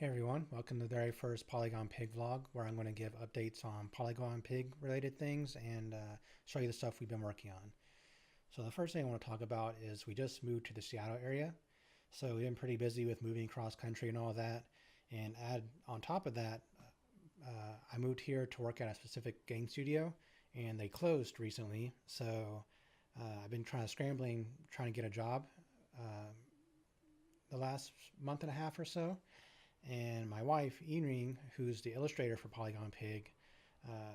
Hey everyone, welcome to the very first Polygon Pig vlog where I'm going to give updates on Polygon Pig related things and show you the stuff we've been working on. So the first thing I want to talk about is we just moved to the Seattle area. So we've been pretty busy with moving cross country and all that. And add on top of that, I moved here to work at a specific game studio and they closed recently. So I've been trying to get a job the last month and a half or so. And my wife, Enring, who's the illustrator for Polygon Pig,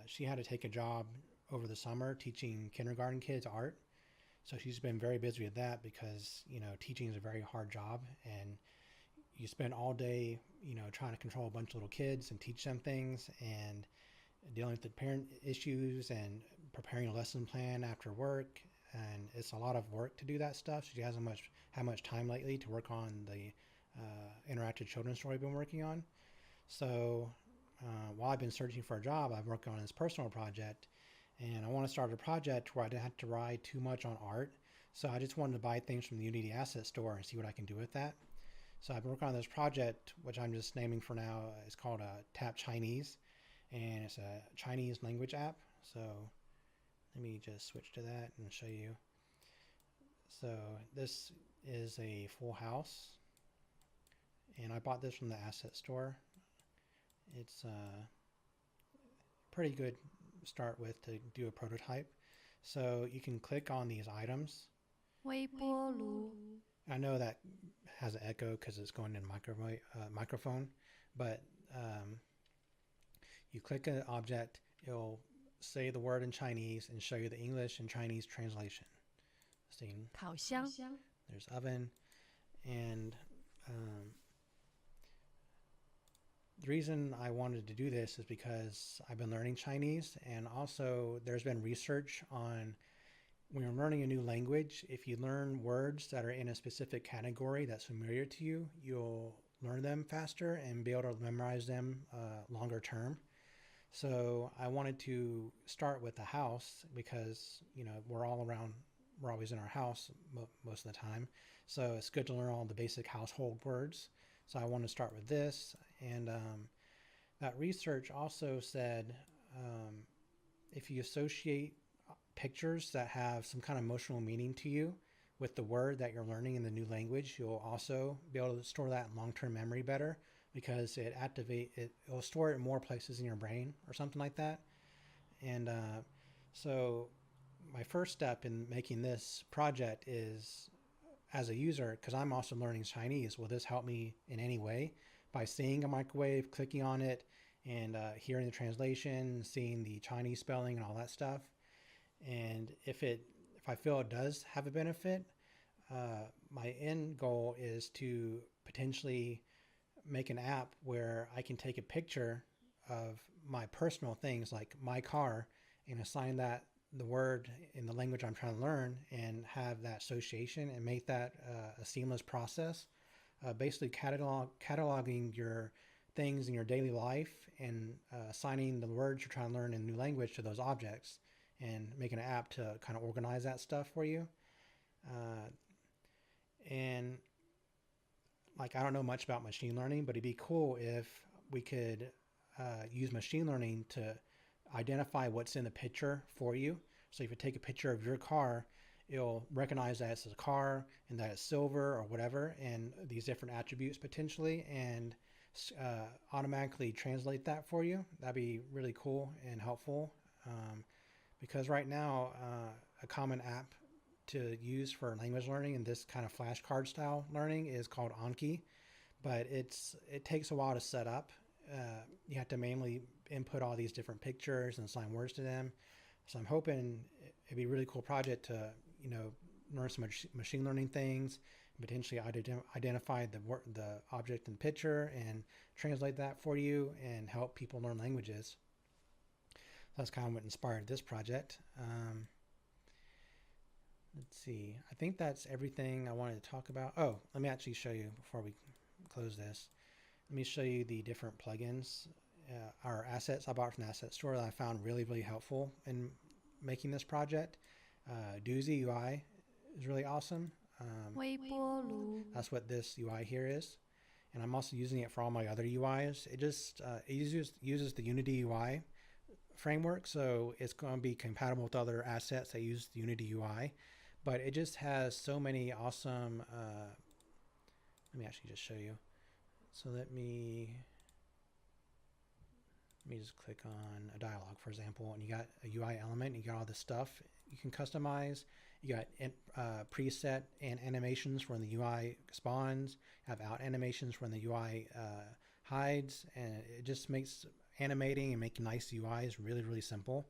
she had to take a job over the summer teaching kindergarten kids art. So she's been very busy with that because, teaching is a very hard job and you spend all day, trying to control a bunch of little kids and teach them things and dealing with the parent issues and preparing a lesson plan after work. And it's a lot of work to do that stuff. She hasn't had much time lately to work on the interactive children's story I've been working on. So while I've been searching for a job, I've worked on this personal project, and I want to start a project where I don't have to rely too much on art. So I just wanted to buy things from the Unity asset store and see what I can do with that. So I've been working on this project, which I'm just naming for now. It's called Tap Chinese, and it's a Chinese language app. So let me just switch to that and show you. So this is a full house, and I bought this from the asset store. It's a pretty good start with to do a prototype. So you can click on these items. 微波炉 I know that has an echo because it's going in microphone, but you click an object, it'll say the word in Chinese and show you the English and Chinese translation. So 烤箱 there's oven, and the reason I wanted to do this is because I've been learning Chinese, and also there's been research on when you're learning a new language, if you learn words that are in a specific category that's familiar to you, you'll learn them faster and be able to memorize them longer term. So I wanted to start with the house because, we're always in our house most of the time. So it's good to learn all the basic household words. So I want to start with this. And that research also said if you associate pictures that have some kind of emotional meaning to you with the word that you're learning in the new language, you'll also be able to store that in long-term memory better because it'll store it in more places in your brain or something like that. And so my first step in making this project is, as a user, because I'm also learning Chinese, will this help me in any way? By seeing a microwave, clicking on it, and hearing the translation, seeing the Chinese spelling and all that stuff. And if I feel it does have a benefit, my end goal is to potentially make an app where I can take a picture of my personal things like my car and assign that the word in the language I'm trying to learn and have that association and make that a seamless process. Basically cataloging your things in your daily life and assigning the words you're trying to learn in a new language to those objects and making an app to kind of organize that stuff for you. And I don't know much about machine learning, but it'd be cool if we could use machine learning to identify what's in the picture for you. So if you take a picture of your car, it'll recognize that it's a car and that it's silver or whatever, and these different attributes potentially, and automatically translate that for you. That'd be really cool and helpful. Because right now, a common app to use for language learning and this kind of flashcard style learning is called Anki, but it takes a while to set up. You have to manually input all these different pictures and assign words to them. So I'm hoping it'd be a really cool project to, learn some machine learning things, and potentially identify the object in the picture and translate that for you and help people learn languages. That's kind of what inspired this project. Let's see. I think that's everything I wanted to talk about. Oh, let me actually show you before we close this. Let me show you the different plugins, our assets I bought from the asset store that I found really, really helpful in making this project. Doozy UI is really awesome. 微波炉 That's what this UI here is. and I'm also using it for all my other UIs. It just uses the Unity UI framework, so it's going to be compatible with other assets that use the Unity UI. But it just has so many awesome. Let me actually just show you. So let me just click on a dialog, for example, and you got a UI element. You got all this stuff you can customize. You got preset and animations for when the UI spawns. Have out animations when the UI hides, and it just makes animating and making nice UIs really, really simple.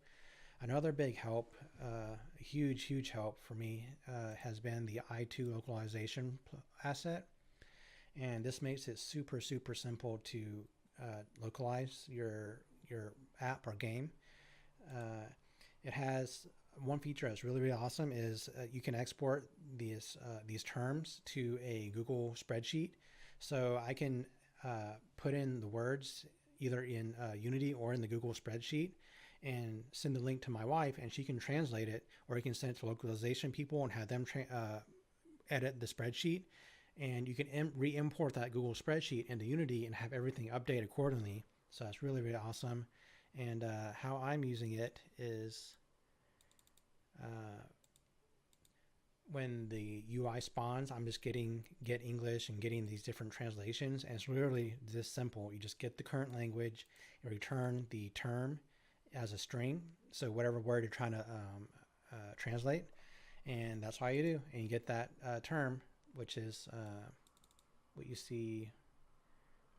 Another big help, huge help for me, has been the I2 localization asset, and this makes it super simple to localize your app or game. It has one feature that's really awesome is you can export these terms to a Google spreadsheet. So I can put in the words either in Unity or in the Google spreadsheet and send the link to my wife, and she can translate it, or you can send it to localization people and have them edit the spreadsheet. And you can re-import that Google spreadsheet into Unity and have everything update accordingly. So that's really awesome. And how I'm using it is when the UI spawns, I'm just get English and getting these different translations, and it's really this simple. You just get the current language and return the term as a string, so whatever word you're trying to translate, and that's all you do, and you get that term, which is what you see.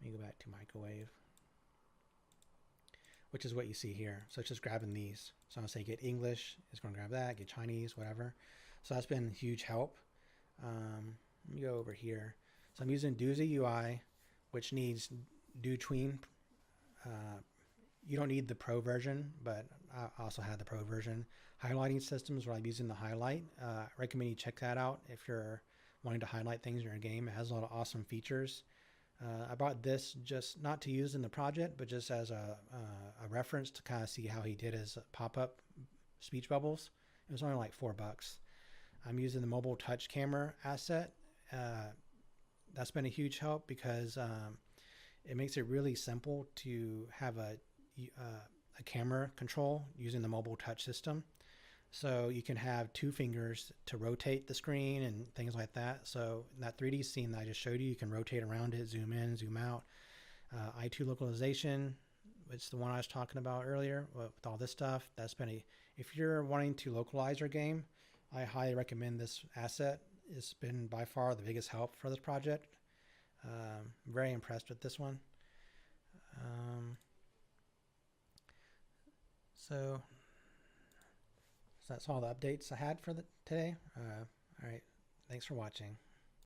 Let me go back to microwave, which is what you see here. So it's just grabbing these. So I'll say get English, it's going to grab that, get Chinese, whatever. So that's been huge help. Let me go over here. So I'm using Doozy UI, which needs do tween. You don't need the pro version, but I also have the pro version. Highlighting systems where I'm using the highlight. I recommend you check that out if you're wanting to highlight things in your game. It has a lot of awesome features. I bought this just not to use in the project, but just as a reference to kind of see how he did his pop-up speech bubbles. It was only like $4. I'm using the mobile touch camera asset. That's been a huge help because it makes it really simple to have a camera control using the mobile touch system. So you can have 2 fingers to rotate the screen and things like that. So in that 3D scene that I just showed you, you can rotate around it, zoom in, zoom out. I2 localization, which is the one I was talking about earlier with all this stuff. That's been if you're wanting to localize your game, I highly recommend this asset. It's been by far the biggest help for this project. Very impressed with this one. So that's all the updates I had for today. All right. Thanks for watching.